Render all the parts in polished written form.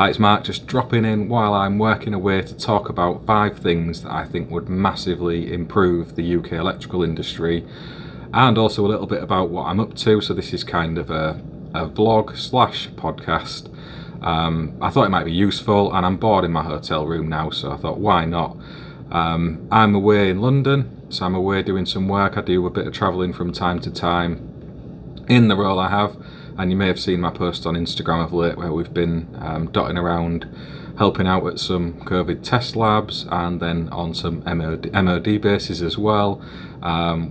Hi, it's Mark, just dropping in while I'm working away to talk about 5 things that I think would massively improve the UK electrical industry, and also a little bit about what I'm up to. So this is kind of a vlog slash podcast. I thought it might be useful, and I'm bored in my hotel room now, so I thought, why not? I'm away in London, so I'm away doing some work. I do a bit of travelling from time to time in the role I have, and you may have seen my post on Instagram of late where we've been dotting around, helping out at some COVID test labs and then on some MOD bases as well.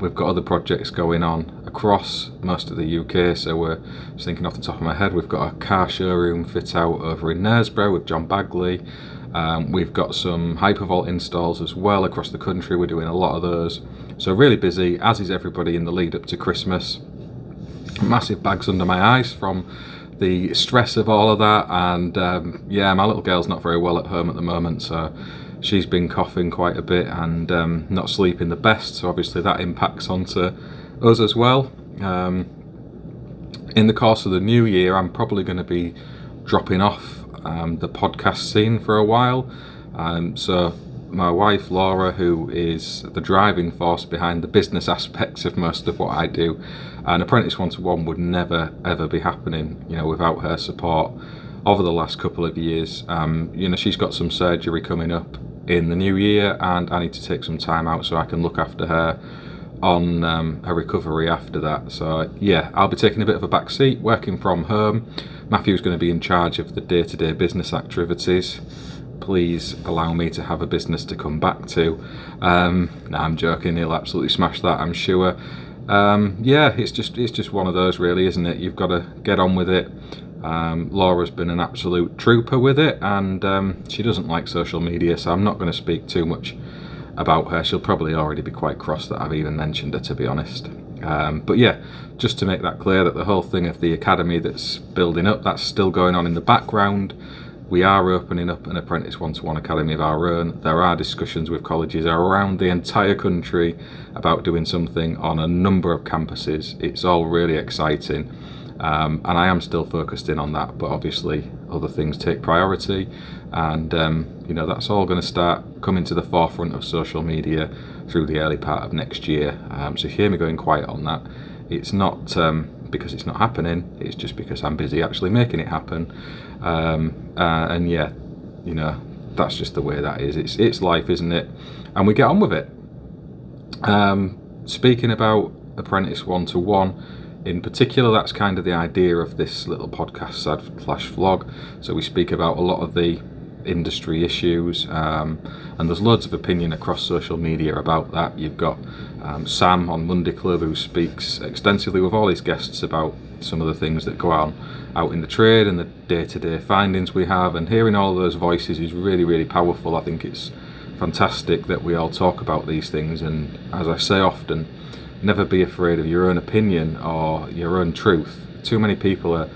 We've got other projects going on across most of the UK, so we're just thinking off the top of my head, we've got a car showroom fit out over in Knaresborough with John Bagley. We've got some hypervolt installs as well across the country. We're doing a lot of those, so really busy, as is everybody in the lead up to Christmas. Massive bags under my eyes from the stress of all of that, and my little girl's not very well at home at the moment, so she's been coughing quite a bit and not sleeping the best, so obviously that impacts onto us as well. In the course of the new year, I'm probably going to be dropping off the podcast scene for a while, so my wife Laura, who is the driving force behind the business aspects of most of what I do, and Apprentice 1-to-1 would never ever be happening, without her support over the last couple of years. She's got some surgery coming up in the new year, and I need to take some time out so I can look after her on her recovery after that. So yeah, I'll be taking a bit of a back seat, working from home. Matthew's going to be in charge of the day-to-day business activities. Please allow me to have a business to come back to. I'm joking, he'll absolutely smash that, I'm sure. It's just one of those, really, isn't it? You've got to get on with it. Laura's been an absolute trooper with it, and she doesn't like social media, so I'm not going to speak too much about her. She'll probably already be quite cross that I've even mentioned her, to be honest. But yeah, just to make that clear, that the whole thing of the academy that's building up, that's still going on in the background. We are opening up an Apprentice 1-to-1 academy of our own. There are discussions with colleges around the entire country about doing something on a number of campuses. It's all really exciting, and I am still focused in on that, but obviously other things take priority, and that's all going to start coming to the forefront of social media through the early part of next year. So if you hear me going quiet on that, it's not because it's not happening, it's just because I'm busy actually making it happen. That's just the way that is. It's life, isn't it? And we get on with it. Speaking about Apprentice 1-to-1 in particular, that's kind of the idea of this little podcast slash vlog. So we speak about a lot of the industry issues, and there's loads of opinion across social media about that. You've got Sam on Monday Club, who speaks extensively with all his guests about some of the things that go on out in the trade and the day-to-day findings we have, and hearing all of those voices is really, really powerful. I think it's fantastic that we all talk about these things, and as I say often, never be afraid of your own opinion or your own truth. Too many people are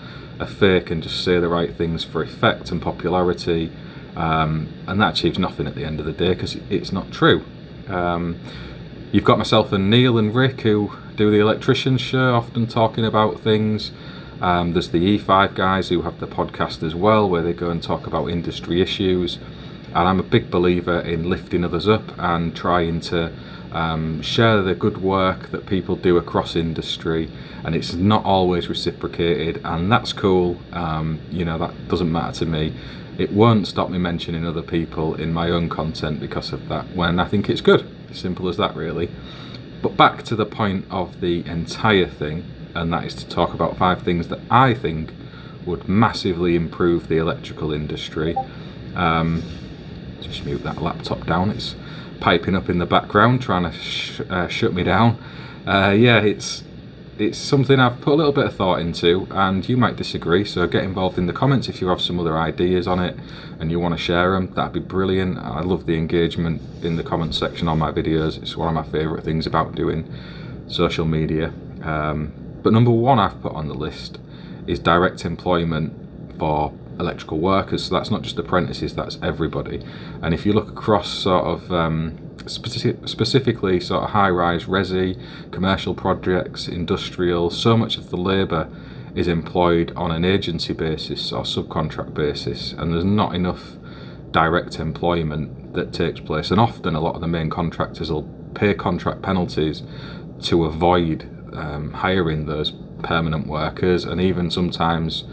fake and just say the right things for effect and popularity, and that achieves nothing at the end of the day, because it's not true. You've got myself and Neil and Rick, who do the Electricians Show, often talking about things. There's the E5 guys who have the podcast as well, where they go and talk about industry issues. And I'm a big believer in lifting others up and trying to share the good work that people do across industry. And it's not always reciprocated, and that's cool. That doesn't matter to me. It won't stop me mentioning other people in my own content because of that, when I think it's good. Simple as that, really. But back to the point of the entire thing, and that is to talk about 5 things that I think would massively improve the electrical industry. Just mute that laptop down, it's piping up in the background trying to shut me down. It's something I've put a little bit of thought into, and you might disagree, so get involved in the comments if you have some other ideas on it and you want to share them. That'd be brilliant. I love the engagement in the comment section on my videos. It's one of my favourite things about doing social media. But number 1 I've put on the list is direct employment for electrical workers. So that's not just apprentices, that's everybody. And if you look across sort of specifically sort of high-rise resi, commercial projects, industrial, so much of the labour is employed on an agency basis or subcontract basis, and there's not enough direct employment that takes place. And often a lot of the main contractors will pay contract penalties to avoid hiring those permanent workers, and even sometimes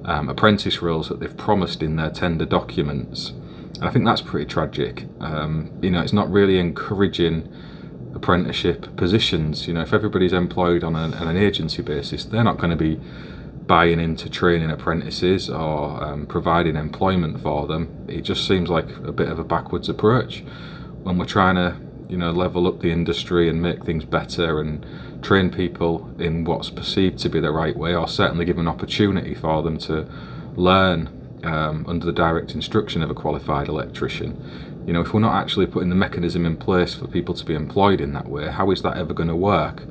apprentice roles that they've promised in their tender documents. And I think that's pretty tragic. It's not really encouraging apprenticeship positions. If everybody's employed on an agency basis, they're not going to be buying into training apprentices or providing employment for them. It just seems like a bit of a backwards approach when we're trying to level up the industry and make things better and train people in what's perceived to be the right way, or certainly give an opportunity for them to learn under the direct instruction of a qualified electrician. If we're not actually putting the mechanism in place for people to be employed in that way, how is that ever going to work?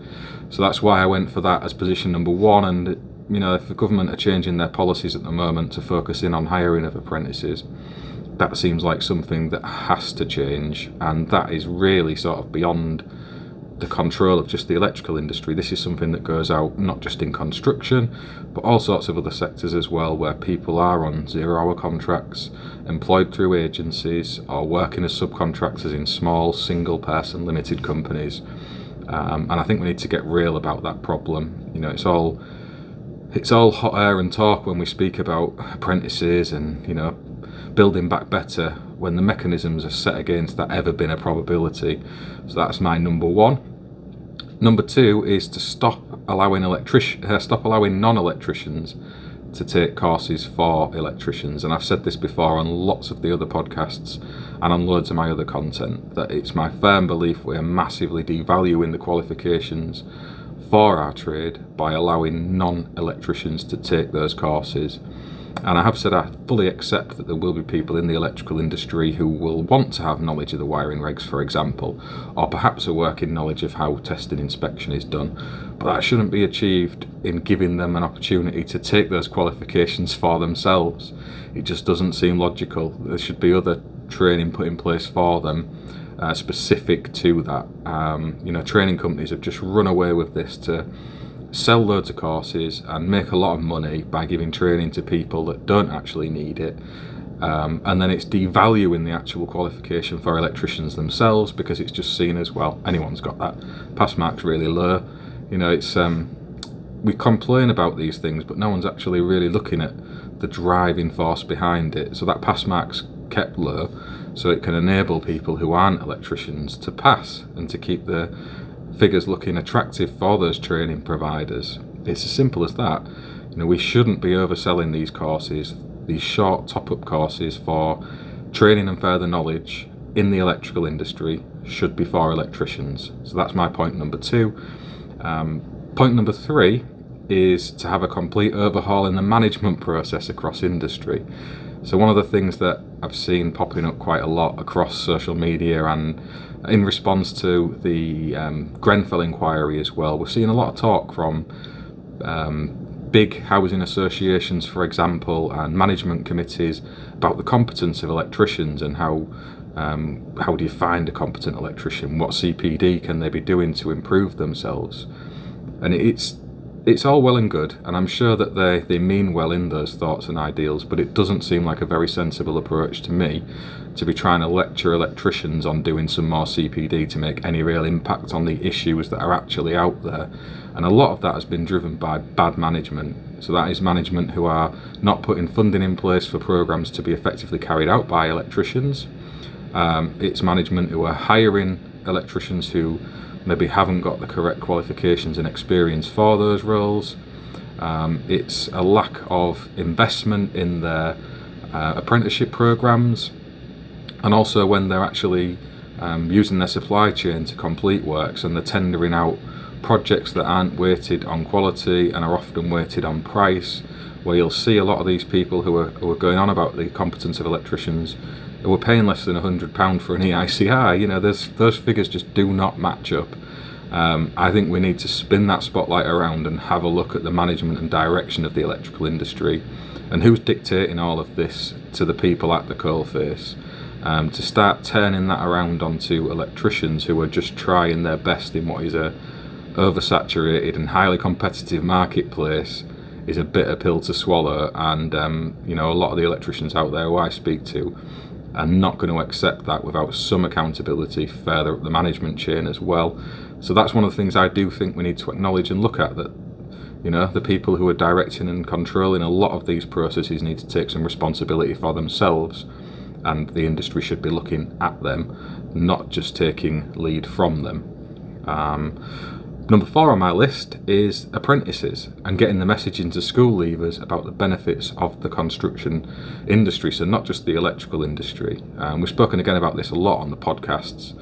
So that's why I went for that as position number one. And if the government are changing their policies at the moment to focus in on hiring of apprentices, that seems like something that has to change, and that is really sort of beyond the control of just the electrical industry. This is something that goes out not just in construction, but all sorts of other sectors as well, where people are on 0-hour contracts, employed through agencies, or working as subcontractors in small single-person limited companies. And I think we need to get real about that problem. It's all hot air and talk when we speak about apprentices and building back better, when the mechanisms are set against that ever been a probability. So that's my number one. Number two is to stop allowing non-electricians to take courses for electricians. And I've said this before on lots of the other podcasts and on loads of my other content, that it's my firm belief we're massively devaluing the qualifications for our trade by allowing non-electricians to take those courses. And I have said I fully accept that there will be people in the electrical industry who will want to have knowledge of the wiring regs, for example, or perhaps a working knowledge of how test and inspection is done. But that shouldn't be achieved in giving them an opportunity to take those qualifications for themselves. It just doesn't seem logical. There should be other training put in place for them specific to that. Training companies have just run away with this to sell loads of courses and make a lot of money by giving training to people that don't actually need it. And then it's devaluing the actual qualification for electricians themselves, because it's just seen as, well, anyone's got that. Pass mark's really low. We complain about these things, but no one's actually really looking at the driving force behind it. So that pass mark's kept low, so it can enable people who aren't electricians to pass and to keep the figures looking attractive for those training providers. It's as simple as that. We shouldn't be overselling these courses, these short top-up courses for training and further knowledge in the electrical industry should be for electricians. So that's my point number two. Point number three is to have a complete overhaul in the management process across industry. So one of the things that I've seen popping up quite a lot across social media, and in response to the Grenfell inquiry as well, we're seeing a lot of talk from big housing associations, for example, and management committees about the competence of electricians and how do you find a competent electrician? What CPD can they be doing to improve themselves? And it's all well and good, and I'm sure that they mean well in those thoughts and ideals, but it doesn't seem like a very sensible approach to me to be trying to lecture electricians on doing some more CPD to make any real impact on the issues that are actually out there. And a lot of that has been driven by bad management. So that is management who are not putting funding in place for programs to be effectively carried out by electricians. It's management who are hiring electricians who maybe haven't got the correct qualifications and experience for those roles. It's a lack of investment in their apprenticeship programs, and also when they're actually using their supply chain to complete works, and they're tendering out projects that aren't weighted on quality and are often weighted on price, where you'll see a lot of these people who are going on about the competence of electricians who are paying less than £100 for an EICI. Those figures just do not match up. I think we need to spin that spotlight around and have a look at the management and direction of the electrical industry, and who's dictating all of this to the people at the coalface, to start turning that around onto electricians who are just trying their best in what is a oversaturated and highly competitive marketplace is a bitter pill to swallow, and a lot of the electricians out there who I speak to are not going to accept that without some accountability further up the management chain as well. So that's one of the things I do think we need to acknowledge and look at, that the people who are directing and controlling a lot of these processes need to take some responsibility for themselves, and the industry should be looking at them, not just taking lead from them. Number 4 on my list is apprentices, and getting the message into school leavers about the benefits of the construction industry, so not just the electrical industry. We've spoken again about this a lot on the podcasts.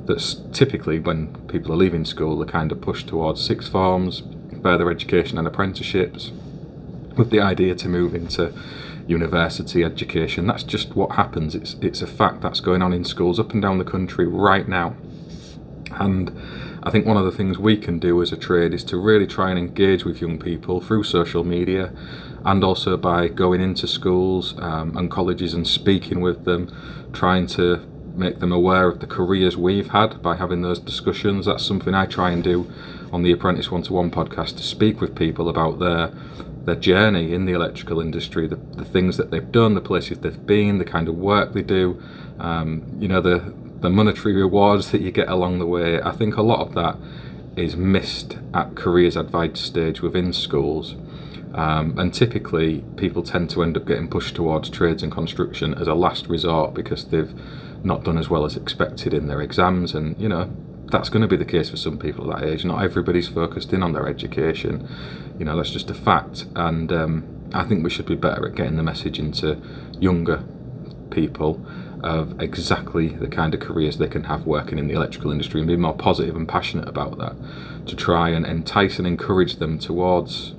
That's typically when people are leaving school, they're kind of pushed towards sixth forms, further education and apprenticeships, with the idea to move into university education. That's just what happens. It's a fact that's going on in schools up and down the country right now. And I think one of the things we can do as a trade is to really try and engage with young people through social media, and also by going into schools and colleges and speaking with them, trying to make them aware of the careers we've had by having those discussions. That's something I try and do on the Apprentice One-to-One podcast, to speak with people about their journey in the electrical industry, the things that they've done, the places they've been, the kind of work they do, the monetary rewards that you get along the way. I think a lot of that is missed at careers advice stage within schools. And typically people tend to end up getting pushed towards trades and construction as a last resort because they've not done as well as expected in their exams, and that's going to be the case for some people at that age. Not everybody's focused in on their education, that's just a fact. And I think we should be better at getting the message into younger people of exactly the kind of careers they can have working in the electrical industry, and be more positive and passionate about that, to try and entice and encourage them towards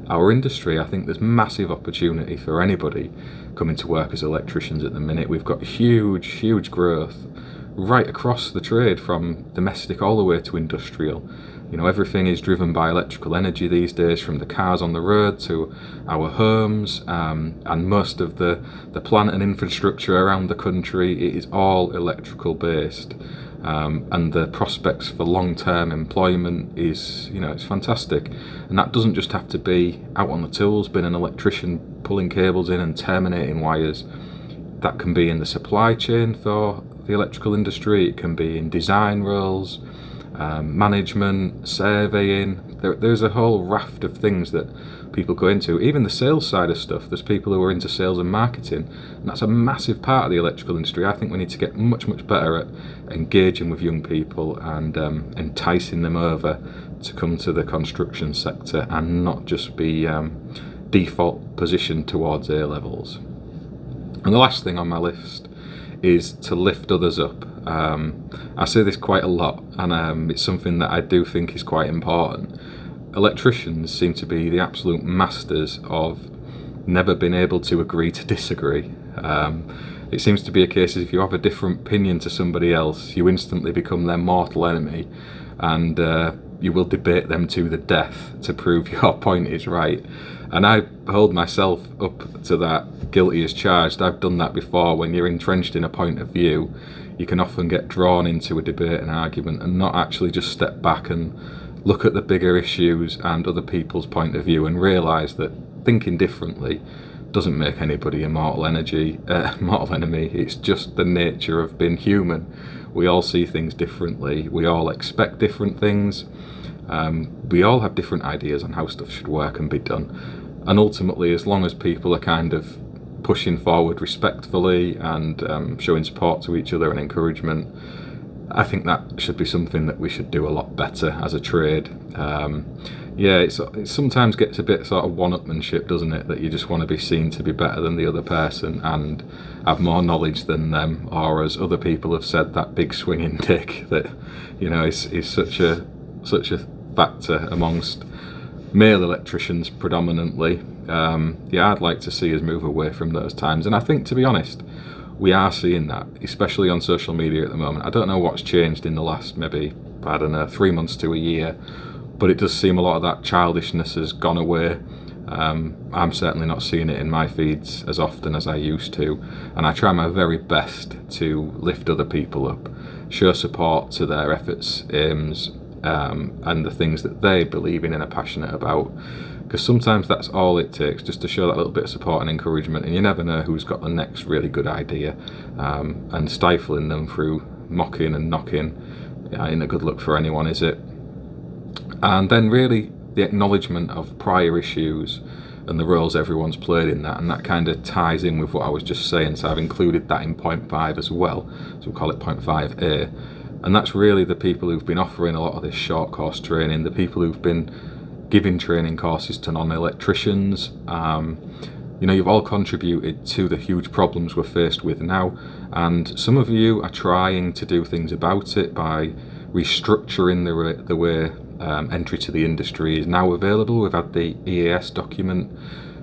our industry. I think there's massive opportunity for anybody coming to work as electricians at the minute. We've got huge growth right across the trade, from domestic all the way to industrial. Everything is driven by electrical energy these days, from the cars on the road to our homes, and most of the plant and infrastructure around the country, it is all electrical based. And the prospects for long-term employment is, it's fantastic. And that doesn't just have to be out on the tools, being an electrician, pulling cables in and terminating wires. That can be in the supply chain for the electrical industry. It can be in design roles, management, surveying. There's a whole raft of things that people go into. Even the sales side of stuff, there's people who are into sales and marketing, and that's a massive part of the electrical industry. I think we need to get much better at engaging with young people and enticing them over to come to the construction sector, and not just be default positioned towards A levels. And the last thing on my list is to lift others up. I say this quite a lot, and it's something that I do think is quite important. Electricians seem to be the absolute masters of never being able to agree to disagree. It seems to be a case if you have a different opinion to somebody else, you instantly become their mortal enemy, and you will debate them to the death to prove your point is right. And I hold myself up to that, guilty as charged. I've done that before. When you're entrenched in a point of view, you can often get drawn into a debate and argument, and not actually just step back and look at the bigger issues and other people's point of view, and realise that thinking differently doesn't make anybody a mortal enemy. It's just the nature of being human. We all see things differently. We all expect different things. We all have different ideas on how stuff should work and be done. And ultimately, as long as people are kind of pushing forward respectfully and showing support to each other and encouragement, I think that should be something that we should do a lot better as a trade. It sometimes gets a bit sort of one-upmanship, doesn't it? That you just want to be seen to be better than the other person and have more knowledge than them, or as other people have said, that big swinging dick that is such a factor amongst male electricians predominantly. I'd like to see us move away from those times, and I think, to be honest, we are seeing that, especially on social media at the moment. I don't know what's changed in the last maybe 3 months to a year, but it does seem a lot of that childishness has gone away. I'm certainly not seeing it in my feeds as often as I used to, and I try my very best to lift other people up, show support to their efforts, aims, and the things that they believe in and are passionate about. because sometimes that's all it takes, just to show that little bit of support and encouragement, and you never know who's got the next really good idea, and stifling them through mocking and knocking ain't a good look for anyone, is it? And then really the acknowledgement of prior issues and the roles everyone's played in that, and that kind of ties in with what I was just saying, so I've included that in point 5 as well, so we'll call it point 5A, and that's really the people who've been offering a lot of this short course training, the people who've been giving training courses to non-electricians. You've all contributed to the huge problems we're faced with now, and some of you are trying to do things about it by restructuring the way entry to the industry is now available. We've had the EAS document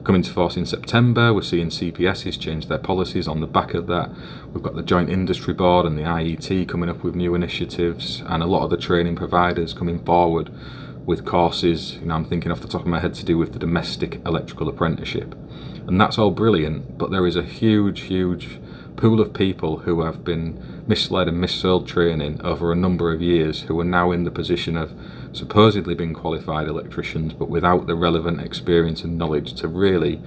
come into force in September. We're seeing CPSs change their policies on the back of that. We've got the Joint Industry Board and the IET coming up with new initiatives, and a lot of the training providers coming forward with courses, I'm thinking off the top of my head, to do with the domestic electrical apprenticeship. And that's all brilliant, but there is a huge pool of people who have been misled and missold training over a number of years, who are now in the position of supposedly being qualified electricians, but without the relevant experience and knowledge to really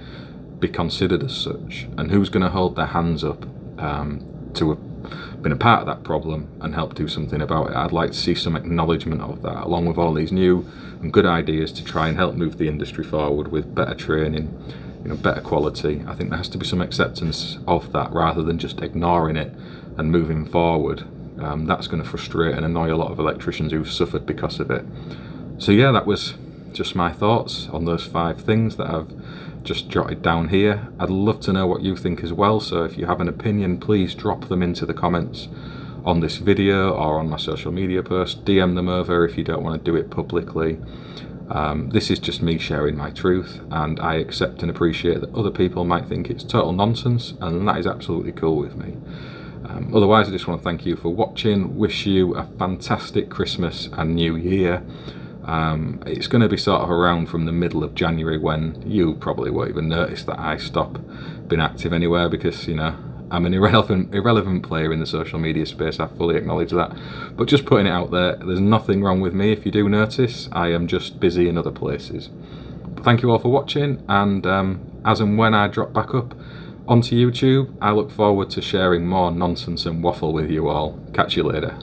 be considered as such. And who's going to hold their hands up to have been a part of that problem and help do something about it? I'd like to see some acknowledgement of that, along with all these new and good ideas to try and help move the industry forward with better training, better quality. I think there has to be some acceptance of that, rather than just ignoring it and moving forward. That's going to frustrate and annoy a lot of electricians who've suffered because of it. So yeah, that was just my thoughts on those 5 things that I've just jotted down here. I'd love to know what you think as well, so if you have an opinion, please drop them into the comments on this video or on my social media post. DM them over if you don't want to do it publicly. This is just me sharing my truth, and I accept and appreciate that other people might think it's total nonsense, and that is absolutely cool with me. Otherwise, I just want to thank you for watching, wish you a fantastic Christmas and New Year. It's going to be sort of around from the middle of January when you probably won't even notice that I stop being active anywhere, because I'm an irrelevant player in the social media space. I fully acknowledge that, but just putting it out there, there's nothing wrong with me. If you do notice, I am just busy in other places. But thank you all for watching, and as and when I drop back up onto YouTube, I look forward to sharing more nonsense and waffle with you all. Catch you later.